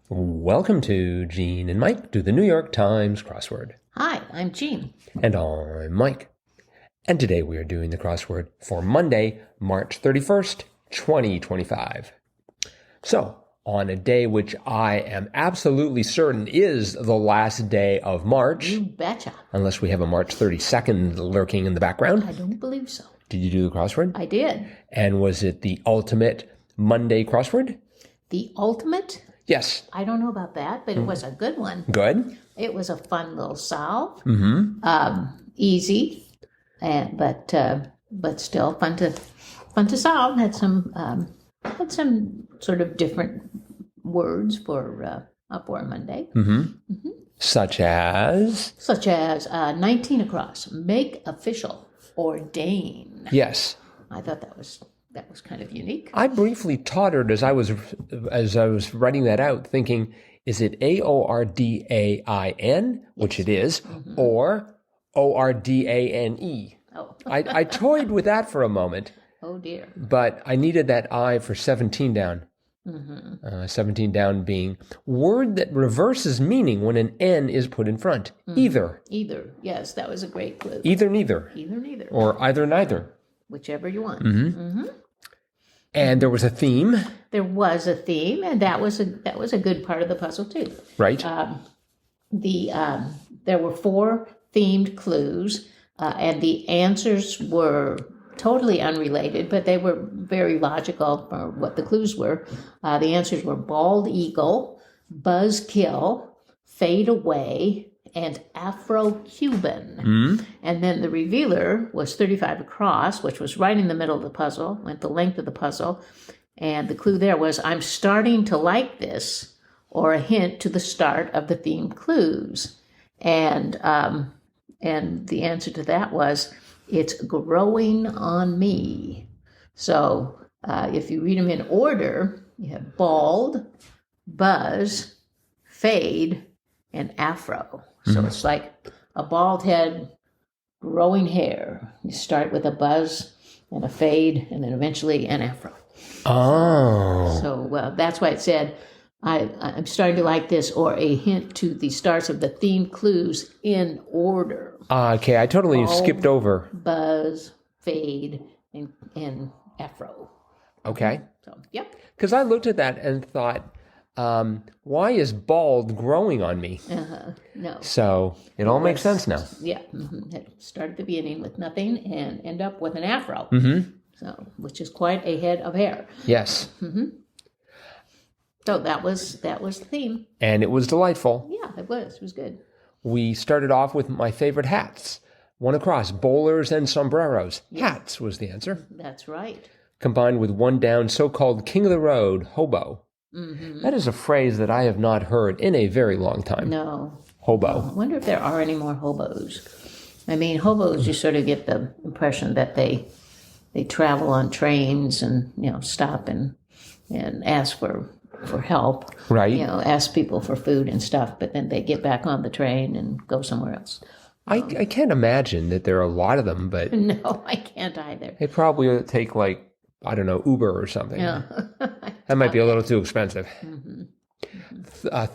Welcome to Gene and Mike do the New York Times crossword. Hi, I'm Jean. And I'm Mike. And today we are doing the crossword for Monday, March 31st, 2025. So, on a day which I am absolutely certain is the last day of March. You betcha. Unless we have a March 32nd lurking in the background. I don't believe so. Did you do the crossword? I did. And was it the ultimate Monday crossword? The ultimate? Yes. I don't know about that, but it was a good one. Good. It was a fun little solve. Mm-hmm. Easy, but still fun to solve. Had some sort of different words for Monday. Mm-hmm. Mm-hmm. Such as 19 across. Make official. Ordain. Yes. I thought that was kind of unique. I briefly tottered as I was writing that out, thinking, is it AORDAIN, which it is, or ORDANE? Oh. I toyed with that for a moment. Oh dear. But I needed that I for 17 down. 17 down being word that reverses meaning when an N is put in front. Either. Either. Yes, that was a great clue. Either, neither. Either, neither. Or either, neither. Whichever you want. And there was a theme. There was a theme, and that was a good part of the puzzle too. Right. There were 4 themed clues, and the answers were totally unrelated, but they were very logical for what the clues were. The answers were bald eagle, buzzkill, fade away, and Afro-Cuban. And then the revealer was 35 across, which was right in the middle of the puzzle, went the length of the puzzle. And the clue there was, I'm starting to like this, or a hint to the start of the themed clues. And the answer to that was, it's growing on me. So if you read them in order, you have bald, buzz, fade, and afro. So it's like a bald head, growing hair. You start with a buzz and a fade, and then eventually an afro. Oh. So that's why it said, I'm starting to like this, or a hint to the starts of the themed clues in order. Okay, I totally Bald, skipped over. Buzz, fade, and afro. Okay. So, yep. Because I looked at that and thought, why is bald growing on me? No. So it all makes sense now. Yeah. Start at the beginning with nothing and end up with an afro. So, which is quite a head of hair. Yes. So that was the theme. And it was delightful. Yeah, it was. It was good. We started off with my favorite hats. One across, bowlers and sombreros. Yes. Hats was the answer. That's right. Combined with one down, so-called king of the road, hobo. That is a phrase that I have not heard in a very long time. No. Hobo. I wonder if there are any more hobos. I mean, hobos, you sort of get the impression that they travel on trains and, stop and ask for help. Right. Ask people for food and stuff, but then they get back on the train and go somewhere else. I can't imagine that there are a lot of them, but... No, I can't either. They probably take Uber or something. Yeah. That might be a little too expensive.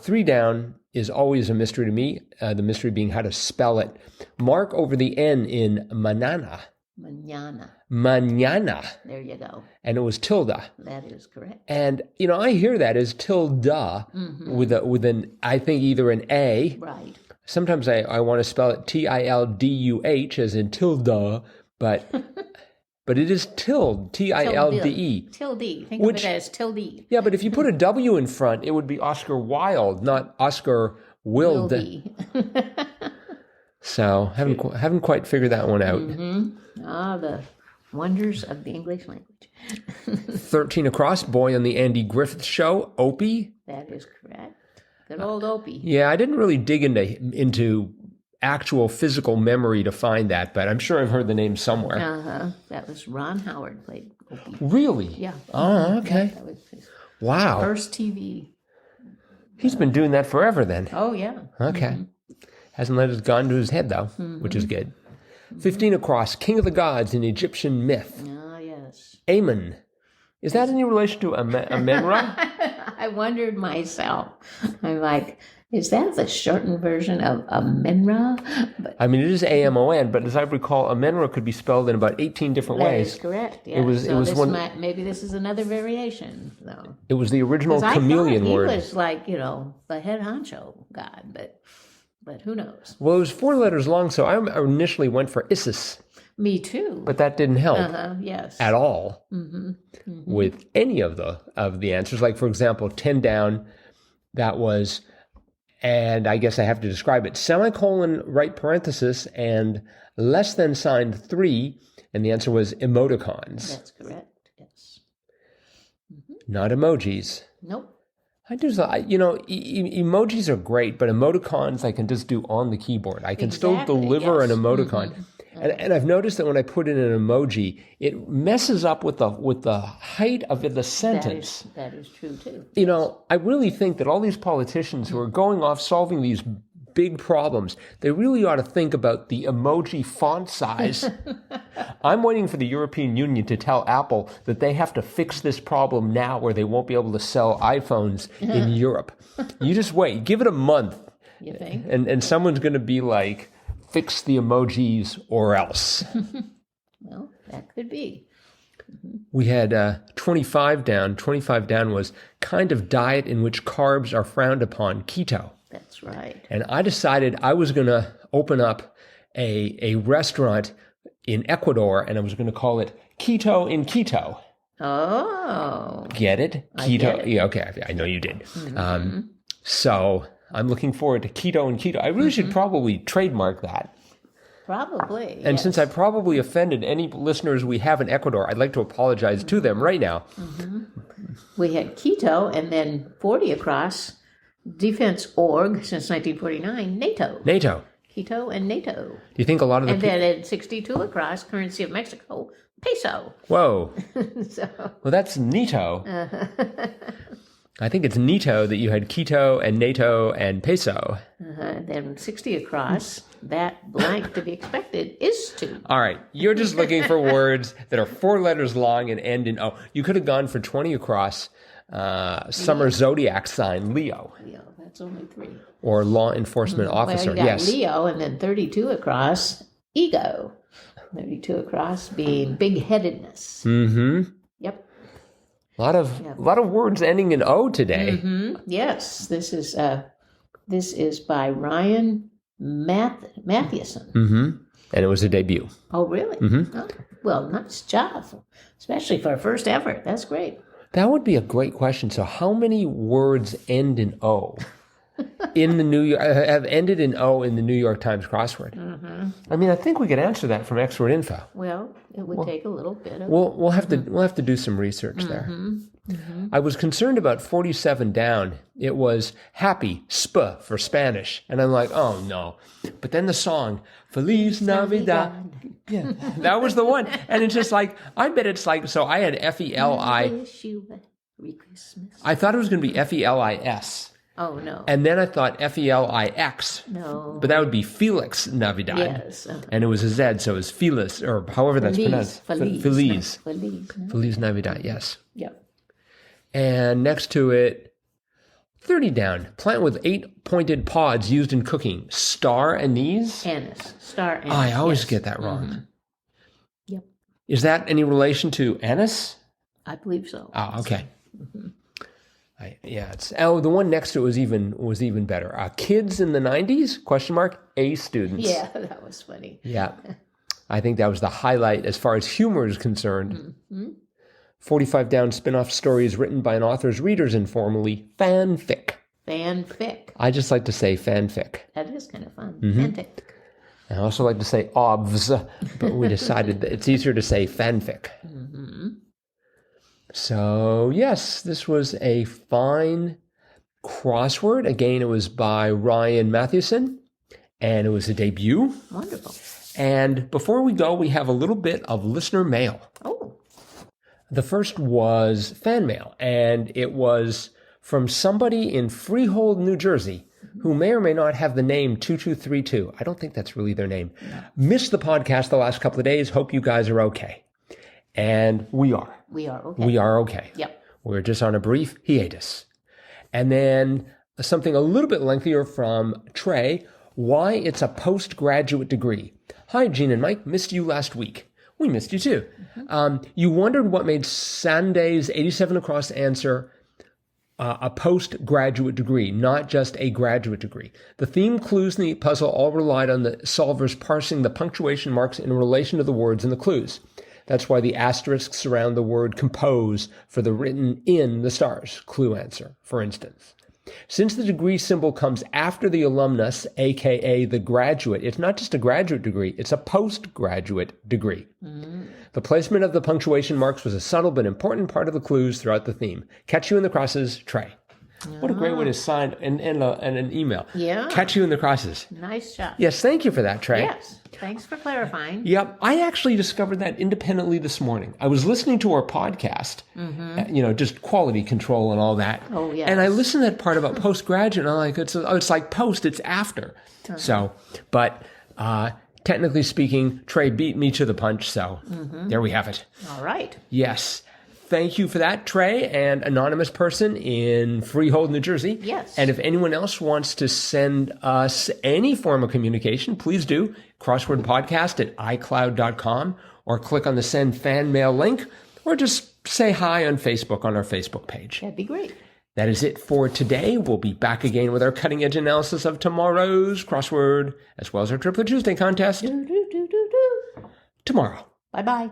3 down is always a mystery to me, the mystery being how to spell it. Mark over the N in manana. Mañana. There you go. And it was tilde. That is correct. And, I hear that as tilde with an, I think either an A. Right. Sometimes I want to spell it TILDUH as in tilde, but it is tilde, TILDE. Tilde. Think of it as tilde. Yeah, but if you put a W in front, it would be Oscar Wilde, not Oscar Wilde. So haven't quite figured that one out. The wonders of the English language. 13 across, boy on the Andy Griffith Show, Opie. That is correct. Good old Opie. Yeah, I didn't really dig into actual physical memory to find that, but I'm sure I've heard the name somewhere. That was Ron Howard played Opie. Really? Yeah. Oh, okay. That was his first TV. He's been doing that forever then. Oh, yeah. Okay. Hasn't let it gone to his head, though, which is good. 15 across, King of the Gods in Egyptian myth. Ah, yes. Amun. Is that any relation to Amenra? I wondered myself. I'm like, is that the shortened version of Amenra? But I mean, it is AMON, but as I recall, Amenra could be spelled in about 18 different that ways. is correct. Yeah. It was Maybe this is another variation, though. It was the original 'Cause chameleon I thought word. he was like, the head honcho god, but who knows? Well, it was 4 letters long, so I initially went for Isis, Me too. but that didn't help Yes. at all with any of the answers. Like, for example, 10 down, that was, and I guess I have to describe it, semicolon, right parenthesis, and less than sign 3, and the answer was emoticons, That's correct. Yes. not emojis. Nope. I do, emojis are great, but emoticons I can just do on the keyboard. I can still Exactly, deliver yes. an emoticon. And I've noticed that when I put in an emoji, it messes up with the height of the sentence. That is true too. I really think that all these politicians who are going off solving these big problems, they really ought to think about the emoji font size. I'm waiting for the European Union to tell Apple that they have to fix this problem now or they won't be able to sell iPhones in Europe. You just wait. Give it a month. You think? And someone's going to be like, fix the emojis or else. Well, that could be. We had 25 down. 25 down was kind of diet in which carbs are frowned upon, keto. That's right. And I decided I was going to open up a restaurant in Ecuador, and I was going to call it Keto in Quito. Oh. Get it? I Keto. get it. Yeah, okay. I know you did. So I'm looking forward to Keto in Quito. I really should probably trademark that. Probably. And since I probably offended any listeners we have in Ecuador, I'd like to apologize to them right now. We had keto and then 40 across, Defense Org since 1949, NATO. NATO. Keto and NATO. Do you think a lot of the And then at 62 across, currency of Mexico, peso. Whoa. So, Well, that's neato. I think it's neato that you had keto and NATO and peso. then 60 across, that blank to be expected is to. All right. You're just looking for words that are 4 letters long and end in O. You could have gone for 20 across, summer zodiac sign, Leo, Leo, that's only 3. or law enforcement officer. Well, you got Yes. Leo, and then 32 across, ego. 32 across being big-headedness. Mm-hmm. Yep. A lot of words ending in O today. Yes, this is by Ryan Mathewson. Mm-hmm. And it was a debut. Oh, really? Oh, well, nice job, especially for a first effort. That's great. That would be a great question. So how many words end in O in the have ended in O in the New York Times crossword? I mean, I think we could answer that from Expert Info. Well, it would take a little bit of... We'll have to do some research there. I was concerned about 47 down. It was happy, sp for Spanish. And I'm like, oh no. But then the song, Feliz Navidad. Yeah, that was the one. And it's just like, I bet it's like, so I had F-E-L-I. Wish you a Merry Christmas. I thought it was going to be F-E-L-I-S. Oh, no. And then I thought F-E-L-I-X. No. But that would be Felix Navidad. Yes. And it was a Z, so it was Feliz, or however that's pronounced. Feliz. Feliz. Feliz. No? Feliz Navidad, yes. Yep. And next to it, 30 down. Plant with 8 pointed pods used in cooking. Star anise? Anise. Star anise. I always yes. get that wrong. Yep. Is that any relation to anise? I believe so. Oh, okay. The one next to it was even better. Kids in the 90s? Question mark. A students. Yeah, that was funny. Yeah. I think that was the highlight as far as humor is concerned. 45 down spin-off stories written by an author's readers informally. Fanfic. Fanfic. I just like to say fanfic. That is kind of fun. Fanfic. I also like to say obvs, but we decided that it's easier to say fanfic. So, yes, this was a fine crossword. Again, it was by Ryan Mathewson, and it was a debut. Wonderful. And before we go, we have a little bit of listener mail. Oh. The first was fan mail, and it was from somebody in Freehold, New Jersey, who may or may not have the name 2232. I don't think that's really their name. No. Missed the podcast the last couple of days. Hope you guys are okay. And we are. We are okay. We are okay. Yep. We're just on a brief hiatus. And then something a little bit lengthier from Trey, why it's a postgraduate degree. Hi, Gene and Mike. Missed you last week. We missed you too. You wondered what made Sunday's 87 across answer a postgraduate degree, not just a graduate degree. The theme, clues, and the puzzle all relied on the solvers parsing the punctuation marks in relation to the words in the clues. That's why the asterisks surround the word compose for the written in the stars. Clue answer, for instance. Since the degree symbol comes after the alumnus, aka the graduate, it's not just a graduate degree, it's a postgraduate degree. The placement of the punctuation marks was a subtle but important part of the clues throughout the theme. Catch you in the crosses, Trey. What a great way to sign and an email. Yeah. Catch you in the crosses. Nice job. Yes, thank you for that, Trey. Yes. Thanks for clarifying. Yep. I actually discovered that independently this morning. I was listening to our podcast, just quality control and all that. Oh, yes. And I listened to that part about postgraduate, and I'm like, it's like post, it's after. So, but technically speaking, Trey beat me to the punch, so there we have it. All right. Yes. Thank you for that, Trey, and anonymous person in Freehold, New Jersey. Yes. And if anyone else wants to send us any form of communication, please do. Crosswordpodcast at iCloud.com, or click on the send fan mail link, or just say hi on Facebook on our Facebook page. That'd be great. That is it for today. We'll be back again with our cutting edge analysis of tomorrow's crossword, as well as our Triplet Tuesday contest tomorrow. Bye-bye.